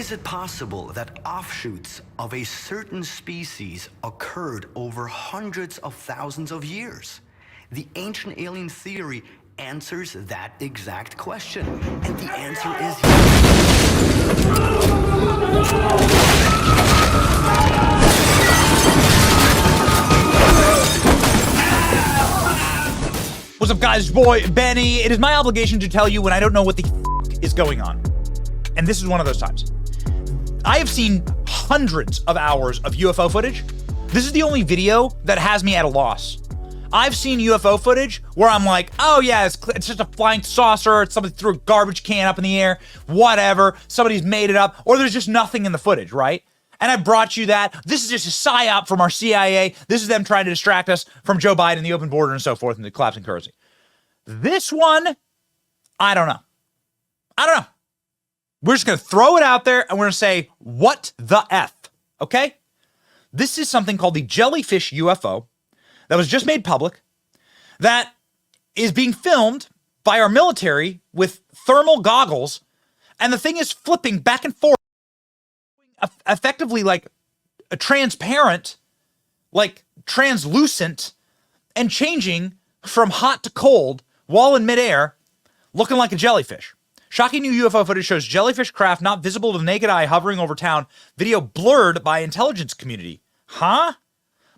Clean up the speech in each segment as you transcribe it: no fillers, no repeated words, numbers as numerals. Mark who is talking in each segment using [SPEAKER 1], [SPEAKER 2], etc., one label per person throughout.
[SPEAKER 1] is it possible that offshoots of a certain species occurred over hundreds of thousands of years? The ancient alien theory answers that exact question, and the answer is
[SPEAKER 2] What's up, guys? It's your boy, Benny. It is my obligation to tell you when I don't know what the is going on. And this is one of those times. I have seen hundreds of hours of UFO footage. This is the only video that has me at a loss. I've seen UFO footage where I'm like, oh yeah, it's just a flying saucer, somebody threw a garbage can up in the air, whatever, somebody's made it up, or there's just nothing in the footage, right? And I brought you that. This is just a psyop from our CIA. This is them trying to distract us from Joe Biden, the open border, and so forth, and the collapsing currency. This one, I don't know. We're just going to throw it out there, and we're going to say, what the F, okay? This is something called the Jellyfish UFO that was just made public, that is being filmed by our military with thermal goggles, and the thing is flipping back and forth, effectively like a transparent, like translucent, and changing from hot to cold while in midair, looking like a jellyfish. Shocking new UFO footage shows jellyfish craft not visible to the naked eye hovering over town. Video blurred by intelligence community. Huh?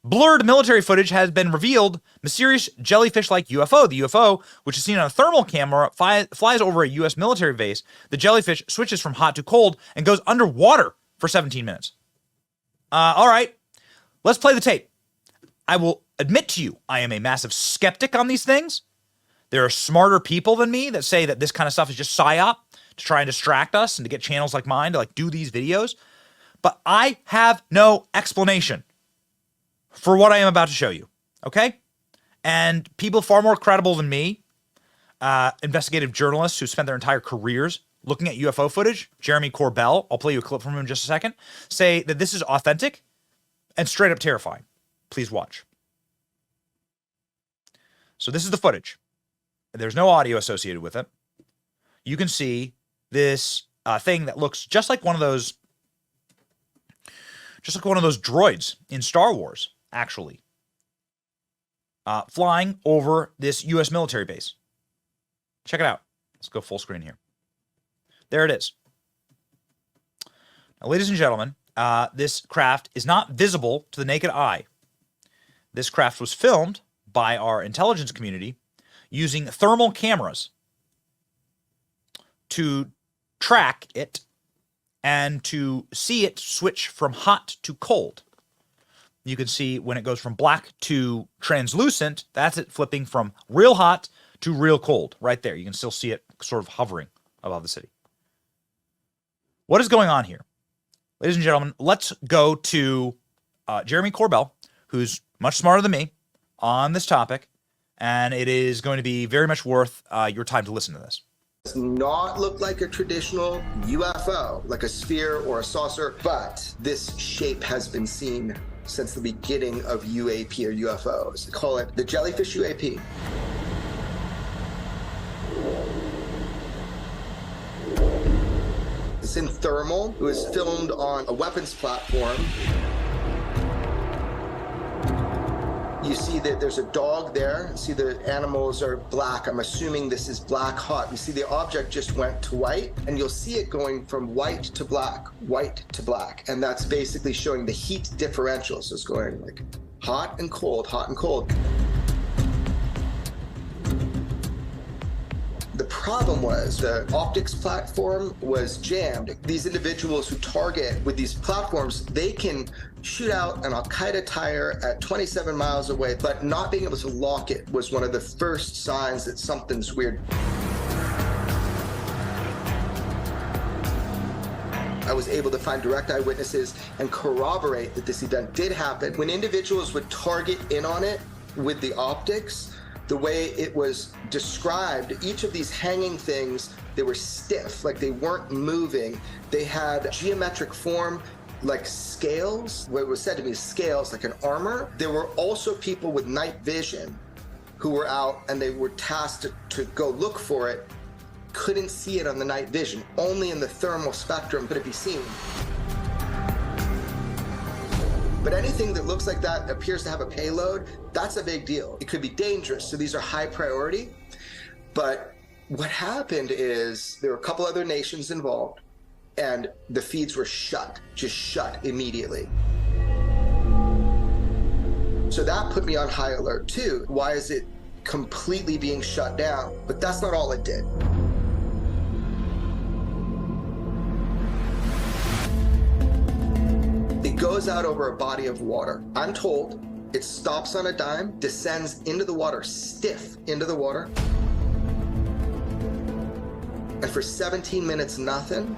[SPEAKER 2] Blurred military footage has been revealed. Mysterious jellyfish-like UFO. The UFO, which is seen on a thermal camera, flies over a U.S. military base. The jellyfish switches from hot to cold and goes underwater for 17 minutes. All right, let's play the tape. I will admit to you, I am a massive skeptic on these things. There are smarter people than me that say that this kind of stuff is just psyop to try and distract us and to get channels like mine to like do these videos. But I have no explanation for what I am about to show you, okay? And people far more credible than me, investigative journalists who spent their entire careers looking at UFO footage, Jeremy Corbell, I'll play you a clip from him in just a second, say that this is authentic and straight up terrifying. Please watch. So this is the footage. There's no audio associated with it. You can see this thing that looks just like one of those droids in Star Wars, actually, flying over this U.S. military base. Check it out. Let's go full screen here. There it is. Now, ladies and gentlemen, this craft is not visible to the naked eye. This craft was filmed by our intelligence community using thermal cameras to track it and to see it switch from hot to cold. You can see when it goes from black to translucent, that's it flipping from real hot to real cold. Right there. You can still see it sort of hovering above the city. What is going on here? Ladies and gentlemen, let's go to Jeremy Corbell, who's much smarter than me on this topic, and it is going to be very much worth your time to listen to this.
[SPEAKER 3] Does not look like a traditional UFO, like a sphere or a saucer, but this shape has been seen since the beginning of UAP or UFOs. They call it the Jellyfish UAP. It's in thermal. It was filmed on a weapons platform. You see that there's a dog there. You see the animals are black. I'm assuming this is black hot. You see the object just went to white, and you'll see it going from white to black, white to black. And that's basically showing the heat differential. So it's going like hot and cold, hot and cold. The problem was the optics platform was jammed. These individuals who target with these platforms, they can shoot out an Al-Qaeda tire at 27 miles away, but not being able to lock it was one of the first signs that something's weird. I was able to find direct eyewitnesses and corroborate that this event did happen. When individuals would target in on it with the optics, the way it was described, each of these hanging things, they were stiff, like they weren't moving. They had geometric form, like scales. What was said to me is scales, like an armor. There were also people with night vision who were out, and they were tasked to go look for it. couldn't see it on the night vision. Only in the thermal spectrum could it be seen. But anything that looks like that appears to have a payload, that's a big deal. It could be dangerous, so these are high priority. But what happened is there were a couple other nations involved, and the feeds were shut, just shut immediately. So that put me on high alert too. Why is it completely being shut down? But that's not all it did. It goes out over a body of water. I'm told it stops on a dime, descends into the water, stiff into the water. And for 17 minutes, nothing.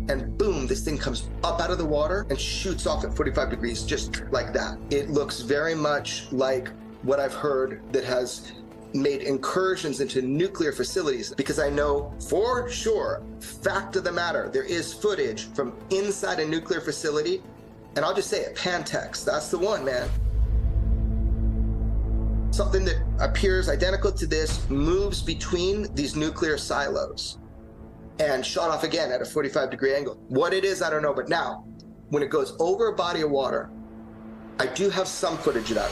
[SPEAKER 3] And boom, this thing comes up out of the water and shoots off at 45 degrees, just like that. It looks very much like what I've heard that has made incursions into nuclear facilities, because I know for sure, fact of the matter, there is footage from inside a nuclear facility. And I'll just say it, Pantex, that's the one, man. Something that appears identical to this moves between these nuclear silos and shot off again at a 45-degree angle. What it is, I don't know, but now, when it goes over a body of water, I do have some footage of that.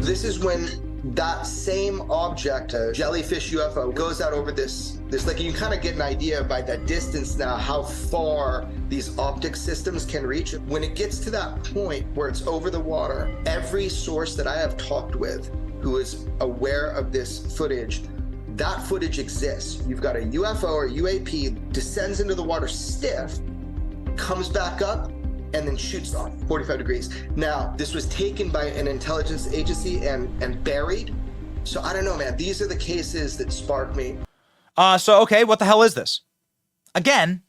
[SPEAKER 3] This is when that same object, a jellyfish UFO, goes out over this like, you can kind of get an idea by that distance now how far these optic systems can reach. When it gets to that point where it's over the water, every source that I have talked with who is aware of this footage, that footage exists. You've got a UFO or UAP descends into the water stiff, comes back up, and then shoots off 45 degrees. Now, this was taken by an intelligence agency and buried. So I don't know, man. These are the cases that spark me.
[SPEAKER 2] Okay, what the hell is this? Again,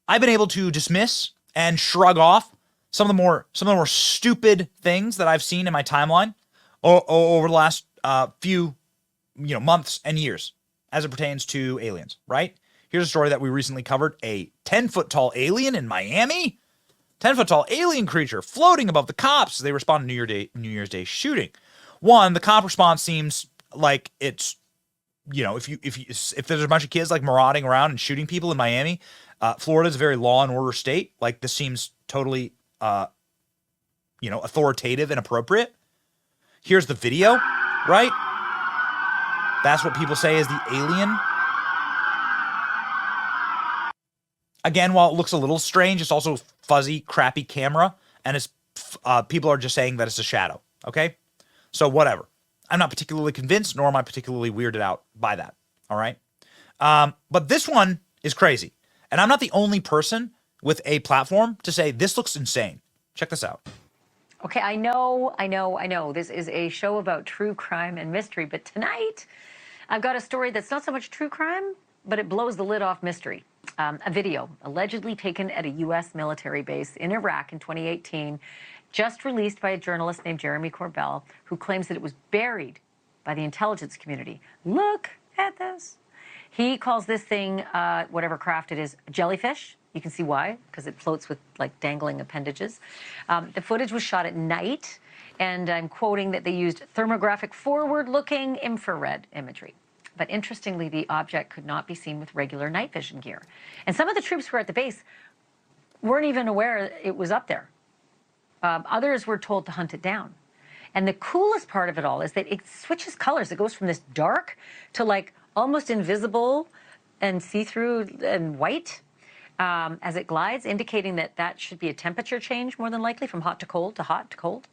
[SPEAKER 2] I've been able to dismiss and shrug off some of the more stupid things that I've seen in my timeline over the last few months and years as it pertains to aliens, right? Here's a story that we recently covered: a 10-foot tall alien in Miami. 10-foot tall alien creature floating above the cops as they respond to New Year's Day shooting. One, the cop response seems like it's, if there's a bunch of kids like marauding around and shooting people in Miami, Florida's a very law and order state. Like, this seems totally, authoritative and appropriate. Here's the video, right? That's what people say is the alien. Again, while it looks a little strange, it's also fuzzy, crappy camera, and it's people are just saying that it's a shadow, okay? So whatever. I'm not particularly convinced, nor am I particularly weirded out by that, all right? But this one is crazy, and I'm not the only person with a platform to say this looks insane. Check this out.
[SPEAKER 4] Okay, I know. This is a show about true crime and mystery, but tonight I've got a story that's not so much true crime, but it blows the lid off mystery. A video allegedly taken at a U.S. military base in Iraq in 2018, just released by a journalist named Jeremy Corbell, who claims that it was buried by the intelligence community. Look at this. He calls this thing, whatever craft it is, Jellyfish. You can see why, because it floats with like dangling appendages. The footage was shot at night, and I'm quoting that they used thermographic forward-looking infrared imagery. But interestingly, the object could not be seen with regular night vision gear. And some of the troops who were at the base weren't even aware it was up there. Others were told to hunt it down. And the coolest part of it all is that it switches colors. It goes from this dark to like almost invisible and see-through and white as it glides, indicating that that should be a temperature change more than likely, from hot to cold to hot to cold.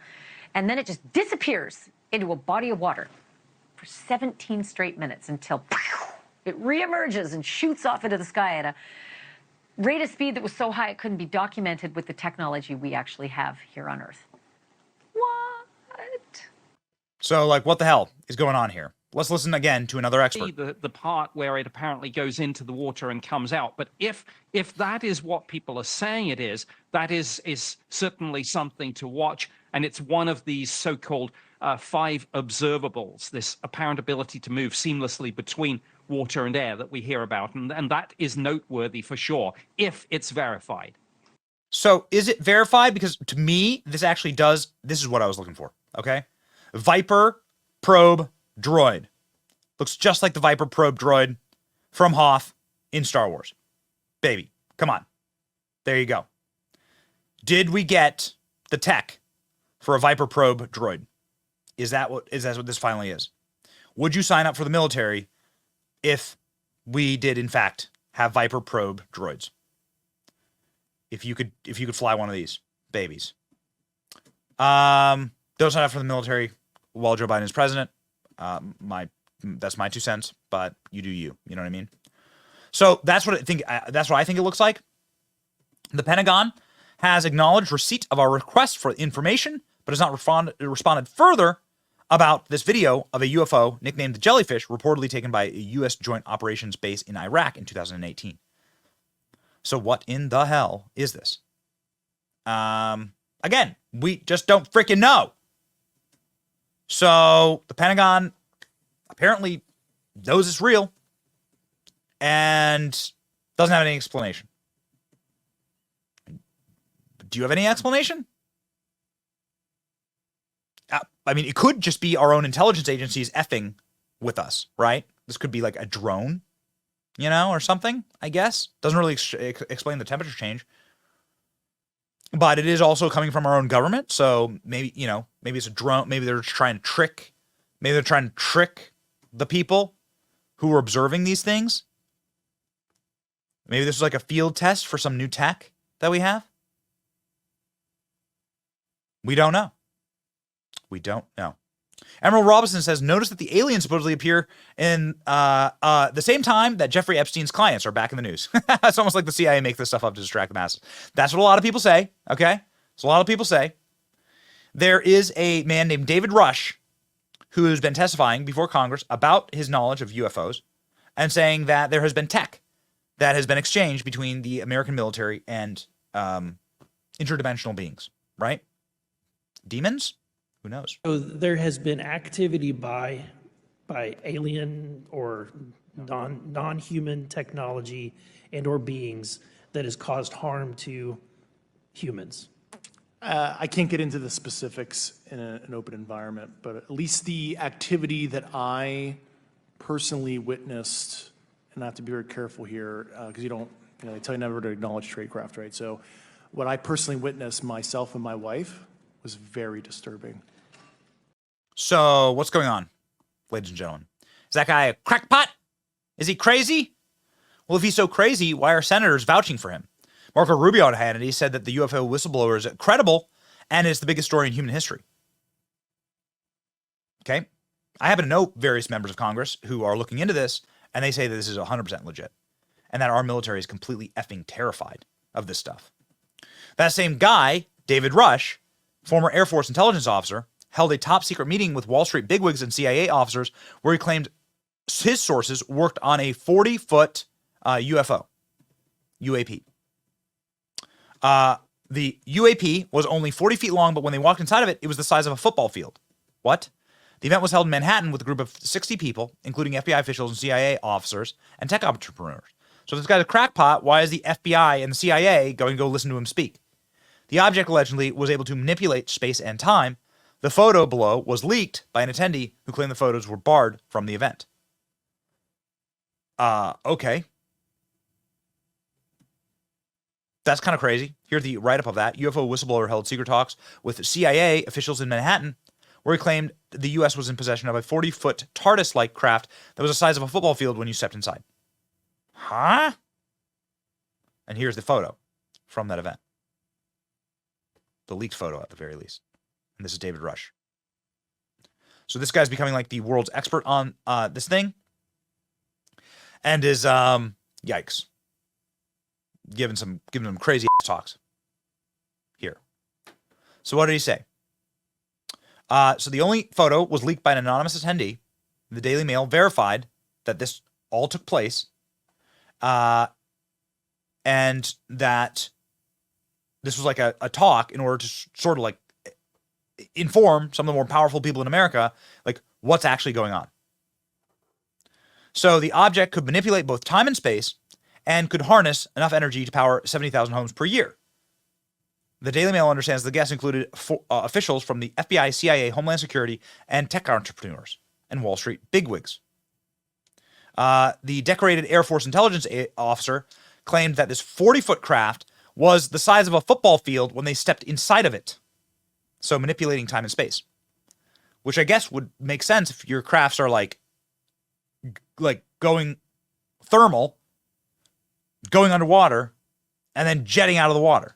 [SPEAKER 4] And then it just disappears into a body of water for 17 straight minutes until it reemerges and shoots off into the sky at a rate of speed that was so high it couldn't be documented with the technology we actually have here on Earth. What?
[SPEAKER 2] So, like, what the hell is going on here? Let's listen again to another expert.
[SPEAKER 5] The part where it apparently goes into the water and comes out. But if that is what people are saying it is, that is certainly something to watch. And it's one of these so-called 5 observables, this apparent ability to move seamlessly between water and air that we hear about. And that is noteworthy for sure, if it's verified.
[SPEAKER 2] So is it verified? Because to me, this actually does, this is what I was looking for. Okay? Viper probe droid. Looks just like the Viper probe droid from Hoth in Star Wars. Baby, come on. There you go. Did we get the tech for a Viper probe droid? Is that what this finally is? Would you sign up for the military if we did in fact have Viper probe droids? If you could fly one of these babies. Don't sign up for the military while Joe Biden is president. That's my 2 cents, but you do you. You know what I mean? So that's what I think it looks like. The Pentagon has acknowledged receipt of our request for information, but has not responded further about this video of a UFO nicknamed the Jellyfish, reportedly taken by a U.S. Joint Operations base in Iraq in 2018. So what in the hell is this? Again, we just don't freaking know. So the Pentagon apparently knows it's real and doesn't have any explanation. Do you have any explanation? I mean, it could just be our own intelligence agencies effing with us, right? This could be like a drone, or something, I guess. Doesn't really explain the temperature change. But it is also coming from our own government, so maybe, maybe it's a drone. Maybe they're trying to trick the people who are observing these things. Maybe this is like a field test for some new tech that we have. We don't know. Emerald Robinson says, notice that the aliens supposedly appear in the same time that Jeffrey Epstein's clients are back in the news. It's almost like the CIA make this stuff up to distract the masses. That's what a lot of people say, okay? So a lot of people say. There is a man named David Rush who has been testifying before Congress about his knowledge of UFOs and saying that there has been tech that has been exchanged between the American military and interdimensional beings, right? Demons? Who knows?
[SPEAKER 6] So there has been activity by alien or non-human technology and or beings that has caused harm to humans.
[SPEAKER 7] I can't get into the specifics in an open environment, but at least the activity that I personally witnessed, and I have to be very careful here because they tell you never to acknowledge tradecraft, right? So what I personally witnessed myself and my wife was very disturbing.
[SPEAKER 2] So what's going on, ladies and gentlemen? Is that guy a crackpot? Is he crazy? Well, if he's so crazy, why are senators vouching for him? Marco Rubio on Hannity said that the UFO whistleblower is credible and is the biggest story in human history. Okay? I happen to know various members of Congress who are looking into this, and they say that this is 100% legit and that our military is completely effing terrified of this stuff. That same guy, David Rush, former Air Force intelligence officer, held a top-secret meeting with Wall Street bigwigs and CIA officers where he claimed his sources worked on a 40-foot UFO, UAP. The UAP was only 40 feet long, but when they walked inside of it, it was the size of a football field. What? The event was held in Manhattan with a group of 60 people, including FBI officials and CIA officers and tech entrepreneurs. So if this guy's a crackpot, why is the FBI and the CIA going to go listen to him speak? The object allegedly was able to manipulate space and time. The photo below was leaked by an attendee who claimed the photos were barred from the event. Okay. That's kind of crazy. Here's the write-up of that. UFO whistleblower held secret talks with CIA officials in Manhattan, where he claimed the U.S. was in possession of a 40-foot TARDIS-like craft that was the size of a football field when you stepped inside. Huh? And here's the photo from that event. The leaked photo, at the very least. And this is David Rush. So this guy's becoming like the world's expert on this thing. And is, yikes. Giving some crazy ass talks here. So what did he say? So the only photo was leaked by an anonymous attendee. The Daily Mail verified that this all took place, and that this was like a talk in order to sort of like inform some of the more powerful people in America, like what's actually going on. So the object could manipulate both time and space and could harness enough energy to power 70,000 homes per year. The Daily Mail understands the guests included officials from the FBI, CIA, Homeland Security, and tech entrepreneurs and Wall Street bigwigs. The decorated Air Force intelligence officer claimed that this 40-foot craft was the size of a football field when they stepped inside of it. So manipulating time and space, which I guess would make sense if your crafts are like going thermal, going underwater, and then jetting out of the water.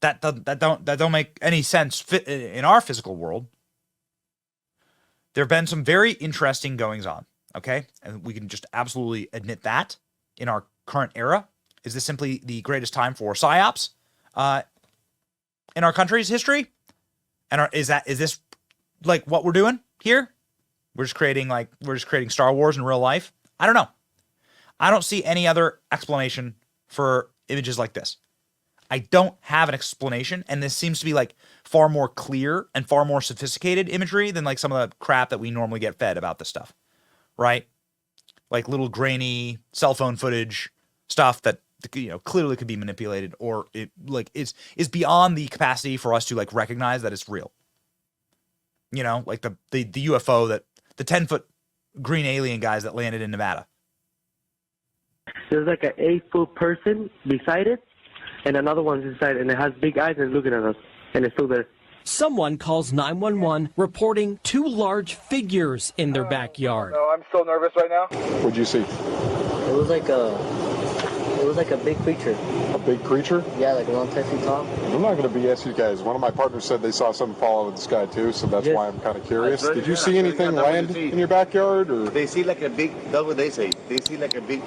[SPEAKER 2] That don't make any sense in our physical world. There have been some very interesting goings on. Okay, and we can just absolutely admit that in our current era. Is this simply the greatest time for PSYOPs in our country's history? And is this like what we're doing here? We're just creating Star Wars in real life. I don't know. I don't see any other explanation for images like this. I don't have an explanation, and this seems to be like far more clear and far more sophisticated imagery than like some of the crap that we normally get fed about this stuff, right? Like little grainy cell phone footage stuff that, you know, clearly could be manipulated, or it like is beyond the capacity for us to like recognize that it's real. You know, like the UFO, that the 10-foot green alien guys that landed in Nevada.
[SPEAKER 8] There's like an 8-foot person beside it, and another one's inside, and it has big eyes and looking at us, and it's still there.
[SPEAKER 9] Someone calls 911 reporting two large figures in their backyard.
[SPEAKER 10] No, I'm so nervous right now.
[SPEAKER 11] What'd you see?
[SPEAKER 8] It was like a big creature.
[SPEAKER 11] A big creature?
[SPEAKER 8] Yeah, like around 10 feet tall.
[SPEAKER 11] I'm not going to BS you guys. One of my partners said they saw something fall out of the sky too, so that's why I'm kind of curious. Did you see anything land in your backyard, or?
[SPEAKER 12] They see like a big, that's what they say. They see like a big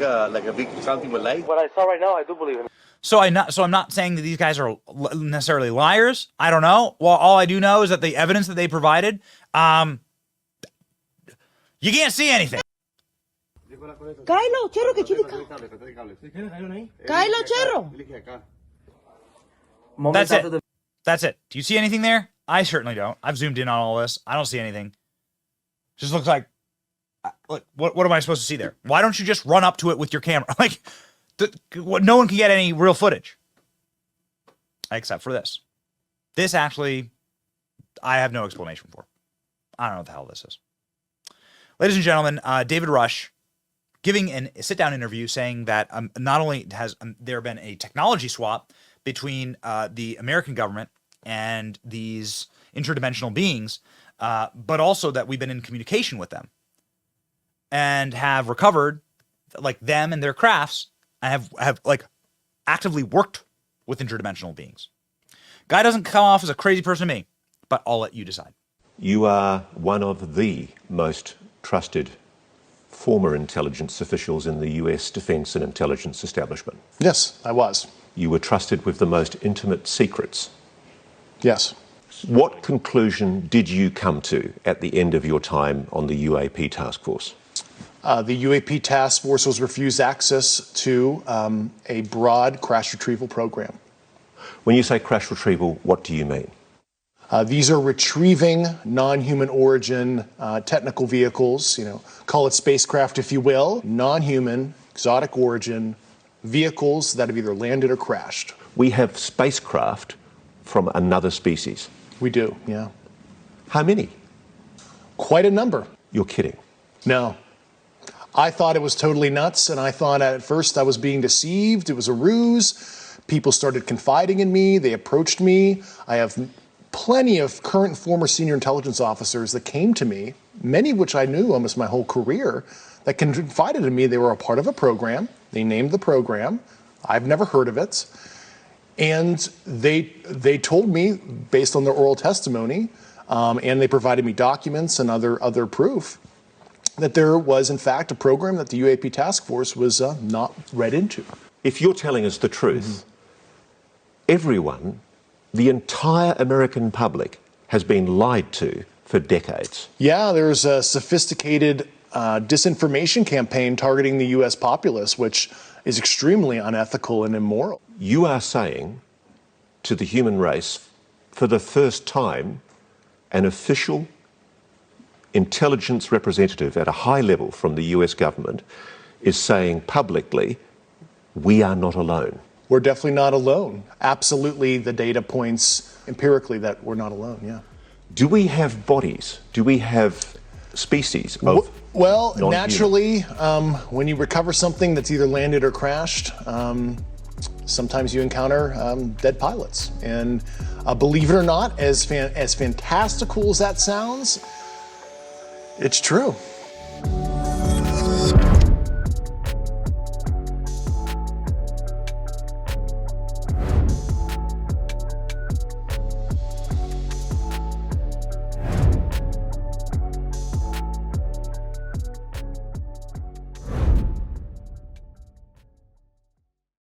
[SPEAKER 12] something with light.
[SPEAKER 8] What I saw right now, I do believe in.
[SPEAKER 2] So I'm not saying that these guys are necessarily liars. I don't know. Well, all I do know is that the evidence that they provided, you can't see anything.
[SPEAKER 13] Cáelo, Cherro, que chile. Cáelo, Cherro.
[SPEAKER 2] That's it. That's it. Do you see anything there? I certainly don't. I've zoomed in on all this. I don't see anything. Just looks like what am I supposed to see there? Why don't you just run up to it with your camera? Like, no one can get any real footage. Except for this. This actually, I have no explanation for. I don't know what the hell this is. Ladies and gentlemen, David Rush giving a sit-down interview saying that not only has there been a technology swap between the American government and these interdimensional beings, but also that we've been in communication with them and have recovered like them and their crafts, and have like actively worked with interdimensional beings. Guy doesn't come off as a crazy person to me, but I'll let you decide.
[SPEAKER 14] You are one of the most trusted former intelligence officials in the US defense and intelligence establishment.
[SPEAKER 7] Yes, I was.
[SPEAKER 14] You were trusted with the most intimate secrets.
[SPEAKER 7] Yes.
[SPEAKER 14] What conclusion did you come to at the end of your time on the UAP task force?
[SPEAKER 7] The UAP task force was refused access to a broad crash retrieval program.
[SPEAKER 14] When you say crash retrieval, what do you mean?
[SPEAKER 7] These are retrieving non-human origin technical vehicles, call it spacecraft if you will, non-human, exotic origin vehicles that have either landed or crashed.
[SPEAKER 14] We have spacecraft from another species.
[SPEAKER 7] We do, yeah.
[SPEAKER 14] How many?
[SPEAKER 7] Quite a number.
[SPEAKER 14] You're kidding.
[SPEAKER 7] No. I thought it was totally nuts, and I thought at first I was being deceived. It was a ruse. People started confiding in me. They approached me. I have plenty of current and former senior intelligence officers that came to me, many of which I knew almost my whole career, that confided in me they were a part of a program. They named the program. I've never heard of it. And they told me, based on their oral testimony, and they provided me documents and other proof, that there was, in fact, a program that the UAP task force was not read into.
[SPEAKER 14] If you're telling us the truth, everyone, the entire American public, has been lied to for decades.
[SPEAKER 7] Yeah, there's a sophisticated disinformation campaign targeting the U.S. populace, which is extremely unethical and immoral.
[SPEAKER 14] You are saying to the human race, for the first time, an official intelligence representative at a high level from the US government is saying publicly, we are not alone.
[SPEAKER 7] we're definitely not alone. Absolutely, the data points empirically that we're not alone, yeah.
[SPEAKER 14] Do we have bodies? Do we have species of
[SPEAKER 7] Well,
[SPEAKER 14] non-human?
[SPEAKER 7] naturally, when you recover something that's either landed or crashed, sometimes you encounter dead pilots. And believe it or not, as fantastical as that sounds, it's true.